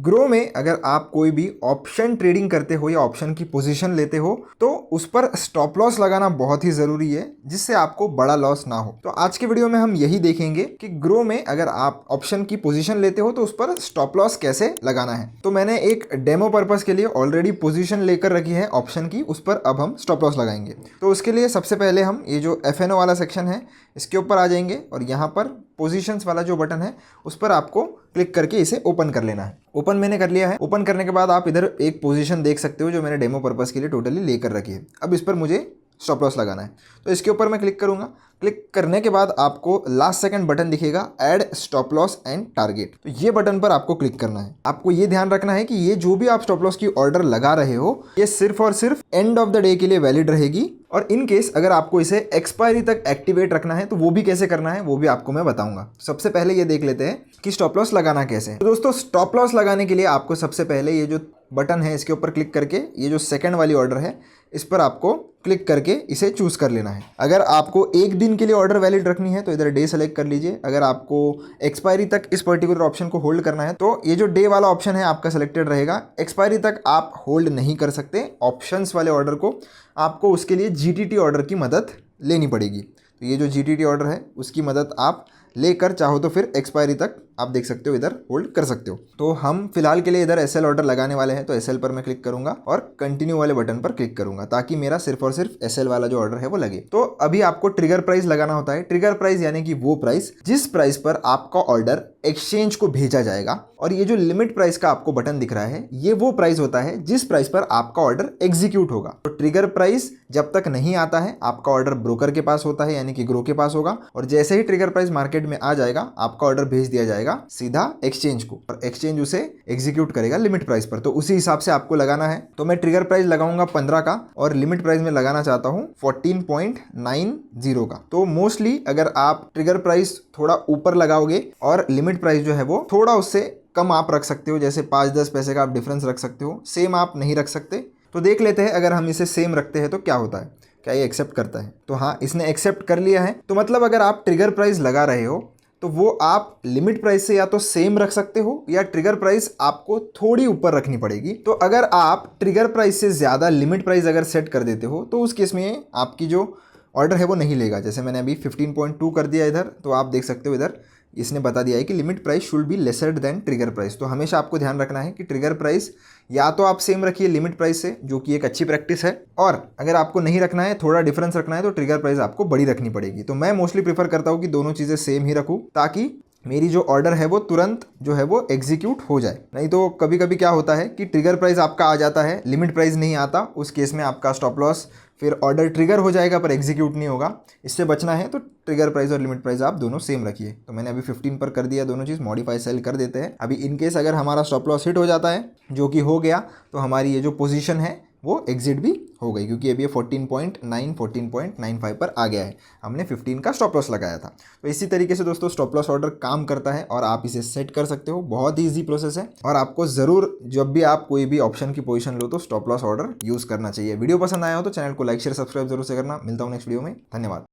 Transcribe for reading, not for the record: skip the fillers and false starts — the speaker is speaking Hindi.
ग्रो में अगर आप कोई भी ऑप्शन ट्रेडिंग करते हो या ऑप्शन की पोजीशन लेते हो तो उस पर स्टॉप लॉस लगाना बहुत ही ज़रूरी है, जिससे आपको बड़ा लॉस ना हो। तो आज के वीडियो में हम यही देखेंगे कि ग्रो में अगर आप ऑप्शन की पोजीशन लेते हो तो उस पर स्टॉप लॉस कैसे लगाना है। तो मैंने एक डेमो पर्पस के लिए ऑलरेडी पोजीशन लेकर रखी है ऑप्शन की, उस पर अब हम स्टॉप लॉस लगाएंगे। तो उसके लिए सबसे पहले हम ये जो FNO वाला सेक्शन है इसके ऊपर आ जाएंगे और यहाँ पर पोजीशंस वाला जो बटन है उस पर आपको क्लिक करके इसे ओपन कर लेना है। ओपन मैंने कर लिया है। ओपन करने के बाद आप इधर एक पोजीशन देख सकते हो जो मैंने डेमो पर्पस के लिए टोटली लेकर रखी है। अब इस पर मुझे स्टॉप लॉस लगाना है, तो इसके ऊपर मैं क्लिक करूंगा। क्लिक करने के बाद आपको लास्ट सेकंड बटन दिखेगा, add stop loss and target. तो ये बटन पर आपको क्लिक करना है। आपको ये ध्यान रखना है कि ये जो भी आप स्टॉप लॉस की ऑर्डर लगा रहे हो ये सिर्फ और सिर्फ एंड ऑफ द डे के लिए वैलिड रहेगी, और इन केस अगर आपको इसे एक्सपायरी तक एक्टिवेट रखना है तो वो भी कैसे करना है वो भी आपको मैं बताऊंगा। सबसे पहले ये देख लेते हैं कि स्टॉप लॉस लगाना कैसे है। तो दोस्तों, स्टॉप लॉस लगाने के लिए आपको सबसे पहले ये जो बटन है इसके ऊपर क्लिक करके ये जो सेकंड वाली ऑर्डर है इस पर आपको क्लिक करके इसे चूज कर लेना है। अगर आपको एक दिन के लिए ऑर्डर वैलिड रखनी है तो इधर डे सेलेक्ट कर लीजिए। अगर आपको एक्सपायरी तक इस पर्टिकुलर ऑप्शन को होल्ड करना है तो ये जो डे वाला ऑप्शन है आपका सिलेक्टेड रहेगा। एक्सपायरी तक आप होल्ड नहीं कर सकते ऑप्शंस वाले ऑर्डर को, आपको उसके लिए GTT ऑर्डर की मदद लेनी पड़ेगी। तो ये जो GTT ऑर्डर है उसकी मदद आप लेकर चाहो तो फिर एक्सपायरी तक आप देख सकते हो इधर होल्ड कर सकते हो। तो हम फिलहाल के लिए इधर SL ऑर्डर लगाने वाले हैं, तो SL पर मैं क्लिक करूंगा और कंटिन्यू वाले बटन पर क्लिक करूंगा ताकि मेरा सिर्फ और सिर्फ SL वाला जो ऑर्डर है वो लगे। तो अभी आपको ट्रिगर प्राइस लगाना होता है। ट्रिगर प्राइस यानी कि वो प्राइस जिस प्राइस पर आपका ऑर्डर एक्सचेंज को भेजा जाएगा, और ये जो लिमिट प्राइस का आपको बटन दिख रहा है ये वो प्राइस होता है जिस प्राइस पर आपका ऑर्डर एग्जीक्यूट होगा। तो ट्रिगर प्राइस जब तक नहीं आता है आपका ऑर्डर ब्रोकर के पास होता है यानी कि ग्रो के पास होगा, और जैसे ही ट्रिगर प्राइस मार्केट में आ जाएगा आपका ऑर्डर भेज दिया जाएगा सीधा एक्सचेंज को, और एक्सचेंज उसे एग्जीक्यूट करेगा लिमिट प्राइस पर। तो उसी हिसाब से आपको लगाना है। तो मैं ट्रिगर प्राइस लगाऊंगा 15 का और लिमिट प्राइस में लगाना चाहता हूं 14.90 का। तो मोस्टली अगर आप ट्रिगर प्राइस थोड़ा ऊपर लगाओगे और लिमिट प्राइस जो है वो थोड़ा उससे कम आप रख सकते हो, जैसे 5-10 पैसे का आप डिफरेंस रख सकते हो, सेम आप नहीं रख सकते। तो देख लेते हैं अगर हम इसे सेम रखते हैं तो क्या होता है, क्या ये एक्सेप्ट करता है। तो हाँ, इसने एक्सेप्ट कर लिया है। तो मतलब अगर आप ट्रिगर प्राइस लगा रहे हो तो वो आप लिमिट प्राइस से या तो सेम रख सकते हो या ट्रिगर प्राइस आपको थोड़ी ऊपर रखनी पड़ेगी। तो अगर आप ट्रिगर प्राइस से ज़्यादा लिमिट प्राइस अगर सेट कर देते हो तो उस केस में आपकी जो ऑर्डर है वो नहीं लेगा। जैसे मैंने अभी 15.2 कर दिया इधर, तो आप देख सकते हो इधर इसने बता दिया है कि limit price should be lesser than trigger price. तो हमेशा आपको ध्यान रखना है कि ट्रिगर प्राइस या तो आप सेम रखिए लिमिट प्राइस से, जो कि एक अच्छी प्रैक्टिस है, और अगर आपको नहीं रखना है, थोड़ा डिफरेंस रखना है, तो ट्रिगर प्राइस आपको बड़ी रखनी पड़ेगी। तो मैं मोस्टली प्रीफर करता हूँ कि दोनों चीज़ें सेम ही रखूँ ताकि मेरी जो ऑर्डर है वो तुरंत जो है वो एग्जीक्यूट हो जाए। नहीं तो कभी कभी क्या होता है कि ट्रिगर प्राइस आपका आ जाता है, लिमिट प्राइस नहीं आता, उस केस में आपका स्टॉप लॉस फिर ऑर्डर ट्रिगर हो जाएगा पर एग्जीक्यूट नहीं होगा। इससे बचना है तो ट्रिगर प्राइस और लिमिट प्राइस आप दोनों सेम रखिए। तो मैंने अभी 15 पर कर दिया, दोनों चीज़ मॉडिफाई सेल कर देते हैं। अभी इन केस अगर हमारा स्टॉप लॉस हिट हो जाता है, जो कि हो गया, तो हमारी ये जो पोजीशन है वो एग्जिट भी हो गई, क्योंकि अभी ये 14.95 पर आ गया है। हमने 15 का स्टॉप लॉस लगाया था। तो इसी तरीके से दोस्तों स्टॉप लॉस ऑर्डर काम करता है और आप इसे सेट कर सकते हो। बहुत ही ईजी प्रोसेस है, और आपको ज़रूर जब भी आप कोई भी ऑप्शन की पोजीशन लो तो स्टॉप लॉस ऑर्डर यूज़ करना चाहिए। वीडियो पसंद आया हो तो चैनल को लाइक शेयर सब्सक्राइब जरूर से करना। मिलता हूँ नेक्स्ट वीडियो में। धन्यवाद।